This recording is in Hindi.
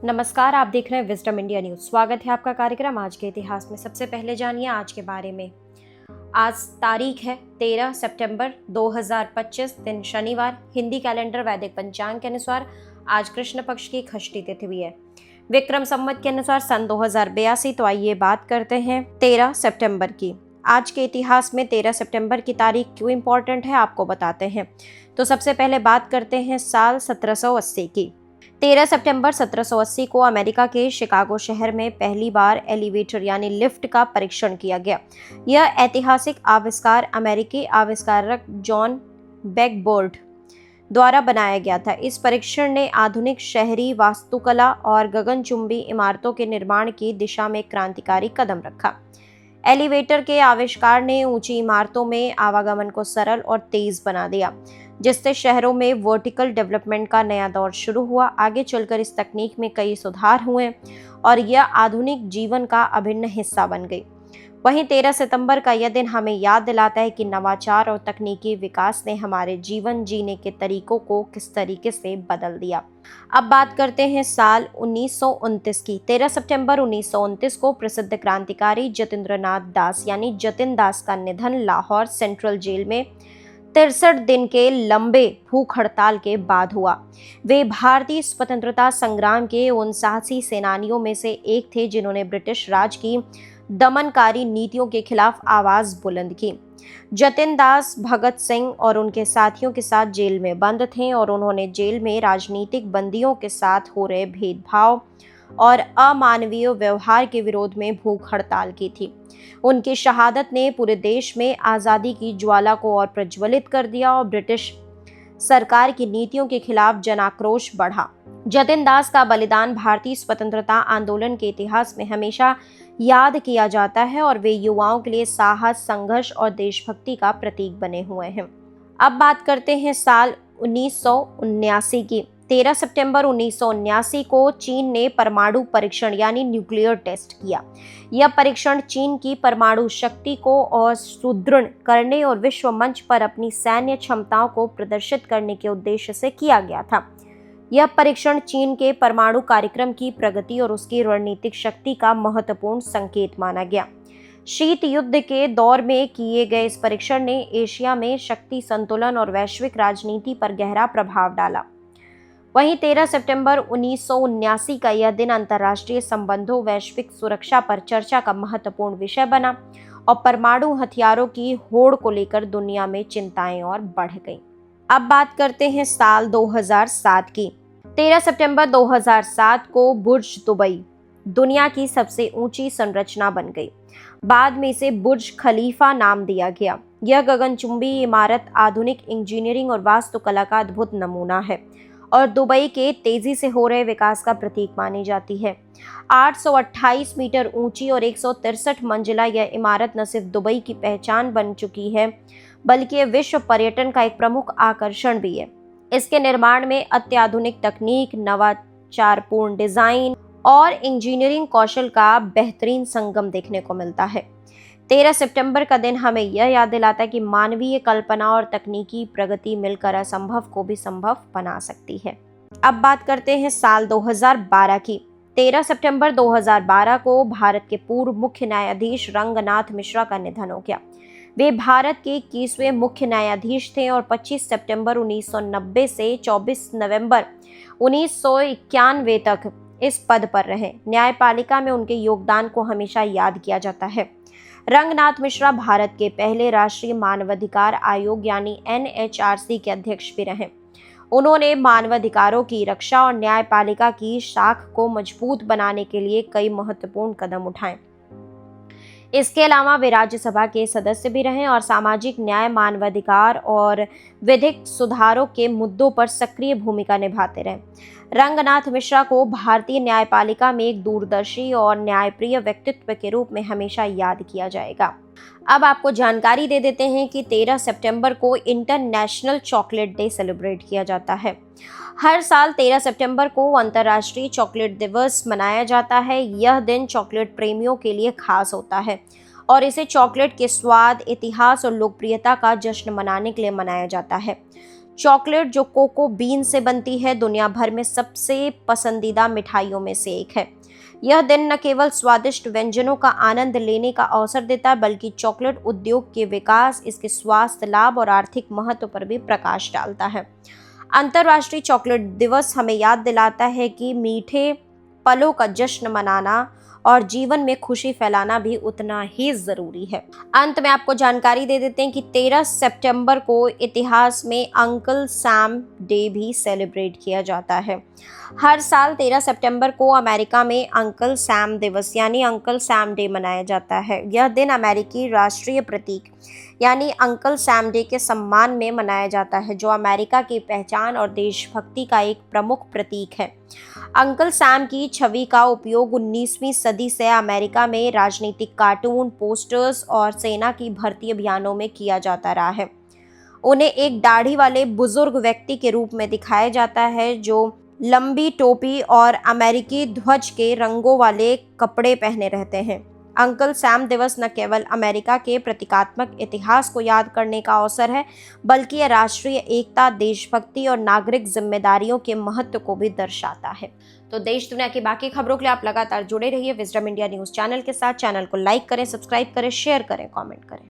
नमस्कार, आप देख रहे हैं विजडम इंडिया न्यूज। स्वागत है आपका कार्यक्रम आज के इतिहास में। सबसे पहले जानिए आज के बारे में। आज तारीख है 13 सितंबर 2025, दिन शनिवार। हिंदी कैलेंडर वैदिक पंचांग के अनुसार आज कृष्ण पक्ष की षष्ठी तिथि भी है। विक्रम संवत के अनुसार सन 2082। तो आइए बात करते हैं 13 सितंबर की। आज के इतिहास में 13 सितंबर की तारीख क्यों इंपॉर्टेंट है आपको बताते हैं। तो सबसे पहले बात करते हैं साल 1780 की। 13 सितंबर 1780 को अमेरिका के शिकागो शहर में पहली बार एलिवेटर यानी लिफ्ट का परीक्षण किया गया। यह ऐतिहासिक आविष्कार अमेरिकी आविष्कारक जॉन बैकबोर्ड द्वारा बनाया गया था। इस परीक्षण ने आधुनिक शहरी वास्तुकला और गगनचुंबी इमारतों के निर्माण की दिशा में क्रांतिकारी कदम रखा। एलिवेटर के आविष्कार ने ऊंची इमारतों में आवागमन को सरल और तेज बना दिया, जिससे शहरों में वर्टिकल डेवलपमेंट का नया दौर शुरू हुआ। आगे चलकर इस तकनीक में कई सुधार हुए और यह आधुनिक जीवन का अभिन्न हिस्सा बन गई। वहीं 13 सितंबर का यह दिन हमें याद दिलाता है कि नवाचार और तकनीकी विकास ने हमारे जीवन जीने के तरीकों को किस तरीके से बदल दिया। अब बात करते हैं साल 1929 की। 13 सितंबर 1929 को प्रसिद्ध क्रांतिकारी जतींद्रनाथ दास यानी जतिन दास का निधन लाहौर सेंट्रल जेल में 63 दिन के लंबे भूख हड़ताल के बाद हुआ। वे भारतीय स्वतंत्रता संग्राम के उन साहसी सेनानियों में से एक थे जिन्होंने ब्रिटिश राज की दमनकारी नीतियों के खिलाफ आवाज बुलंद की। जतिन दास भगत सिंह और उनके साथियों के साथ जेल में बंद थे और उन्होंने जेल में राजनीतिक बंदियों के साथ हो रहे भेदभाव और अमानवीय व्यवहार के विरोध में भूख हड़ताल की थी। उनकी शहादत ने पूरे देश में आज़ादी की ज्वाला को और प्रज्वलित कर दिया और ब्रिटिश सरकार की नीतियों के खिलाफ जनाक्रोश बढ़ा। जतिन दास का बलिदान भारतीय स्वतंत्रता आंदोलन के इतिहास में हमेशा याद किया जाता है और वे युवाओं के लिए साहस, संघर्ष और देशभक्ति का प्रतीक बने हुए हैं। अब बात करते हैं साल 1979 की। 13 सितंबर 1979 को चीन ने परमाणु परीक्षण यानी न्यूक्लियर टेस्ट किया। यह परीक्षण चीन की परमाणु शक्ति को और सुदृढ़ करने और विश्व मंच पर अपनी सैन्य क्षमताओं को प्रदर्शित करने के उद्देश्य से किया गया था। यह परीक्षण चीन के परमाणु कार्यक्रम की प्रगति और उसकी रणनीतिक शक्ति का महत्वपूर्ण संकेत माना गया। शीत युद्ध के दौर में किए गए इस परीक्षण ने एशिया में शक्ति संतुलन और वैश्विक राजनीति पर गहरा प्रभाव डाला। वहीं 13 सितंबर 1979 का यह दिन अंतर्राष्ट्रीय संबंधों, वैश्विक सुरक्षा पर चर्चा का महत्वपूर्ण विषय बना और परमाणु हथियारों की होड़ को लेकर दुनिया में चिंताएं और बढ़ गईं। अब बात करते हैं साल 2007 की। 13 सितंबर 2007 को बुर्ज दुबई दुनिया की सबसे ऊंची संरचना बन गई। बाद में इसे बुर्ज खलीफा नाम दिया गया। यह गगनचुंबी इमारत आधुनिक इंजीनियरिंग और वास्तुकला का अद्भुत नमूना है और दुबई के तेजी से हो रहे विकास का प्रतीक मानी जाती है। 828 मीटर ऊंची और 163 मंजिला यह इमारत न सिर्फ दुबई की पहचान बन चुकी है, बल्कि यह विश्व पर्यटन का एक प्रमुख आकर्षण भी है। इसके निर्माण में अत्याधुनिक तकनीक, नवाचारपूर्ण डिजाइन और इंजीनियरिंग कौशल का बेहतरीन संगम देखने को मिलता है। 13 सितंबर का दिन हमें यह याद दिलाता है कि मानवीय कल्पना और तकनीकी प्रगति मिलकर असंभव को भी संभव बना सकती है। अब बात करते हैं साल 2012 की। 13 सितंबर 2012 को भारत के पूर्व मुख्य न्यायाधीश रंगनाथ मिश्रा का निधन हो गया। वे भारत के 21वें मुख्य न्यायाधीश थे और 25 सितंबर 1990 से 24 नवंबर 1991 तक इस पद पर रहे। न्यायपालिका में उनके योगदान को हमेशा याद किया जाता है। रंगनाथ मिश्रा भारत के पहले राष्ट्रीय मानवाधिकार आयोग यानी NHRC के अध्यक्ष भी रहे। उन्होंने मानवाधिकारों की रक्षा और न्यायपालिका की शाख को मजबूत बनाने के लिए कई महत्वपूर्ण कदम उठाए। इसके अलावा वे राज्यसभा के सदस्य भी रहे और सामाजिक न्याय, मानवाधिकार और विधिक सुधारों के मुद्दों पर सक्रिय भूमिका निभाते रहे। रंगनाथ मिश्रा को भारतीय न्यायपालिका में एक दूरदर्शी और न्यायप्रिय व्यक्तित्व के रूप में हमेशा याद किया जाएगा। अब आपको जानकारी दे देते हैं कि 13 सितंबर को इंटरनेशनल चॉकलेट डे सेलिब्रेट किया जाता है। हर साल 13 सितंबर को अंतर्राष्ट्रीय चॉकलेट दिवस मनाया जाता है। यह दिन चॉकलेट प्रेमियों के लिए खास होता है और इसे चॉकलेट के स्वाद, इतिहास और लोकप्रियता का जश्न मनाने के लिए मनाया जाता है। चॉकलेट जो कोको बीन से बनती है दुनिया भर में सबसे पसंदीदा मिठाइयों में से एक है। यह दिन न केवल स्वादिष्ट व्यंजनों का आनंद लेने का अवसर देता है बल्कि चॉकलेट उद्योग के विकास, इसके स्वास्थ्य लाभ और आर्थिक महत्व पर भी प्रकाश डालता है। अंतर्राष्ट्रीय चॉकलेट दिवस हमें याद दिलाता है कि मीठे पलों का जश्न मनाना और जीवन में खुशी फैलाना भी उतना ही जरूरी है। अंत में आपको जानकारी दे देते हैं कि 13 सितंबर को इतिहास में अंकल सैम डे भी सेलिब्रेट किया जाता है। हर साल 13 सितंबर को अमेरिका में अंकल सैम दिवस यानी अंकल सैम डे मनाया जाता है। यह दिन अमेरिकी राष्ट्रीय प्रतीक यानी अंकल सैम डे के सम्मान में मनाया जाता है, जो अमेरिका की पहचान और देशभक्ति का एक प्रमुख प्रतीक है। अंकल सैम की छवि का उपयोग 19वीं सदी से अमेरिका में राजनीतिक कार्टून, पोस्टर्स और सेना की भर्ती अभियानों में किया जाता रहा है। उन्हें एक दाढ़ी वाले बुजुर्ग व्यक्ति के रूप में दिखाया जाता है जो लंबी टोपी और अमेरिकी ध्वज के रंगों वाले कपड़े पहने रहते हैं। अंकल सैम दिवस न केवल अमेरिका के प्रतीकात्मक इतिहास को याद करने का अवसर है, बल्कि यह राष्ट्रीय एकता, देशभक्ति और नागरिक जिम्मेदारियों के महत्व को भी दर्शाता है। तो देश दुनिया की बाकी खबरों के लिए आप लगातार जुड़े रहिए विजडम इंडिया न्यूज चैनल के साथ। चैनल को लाइक करें, सब्सक्राइब करें, शेयर करें, कमेंट करें।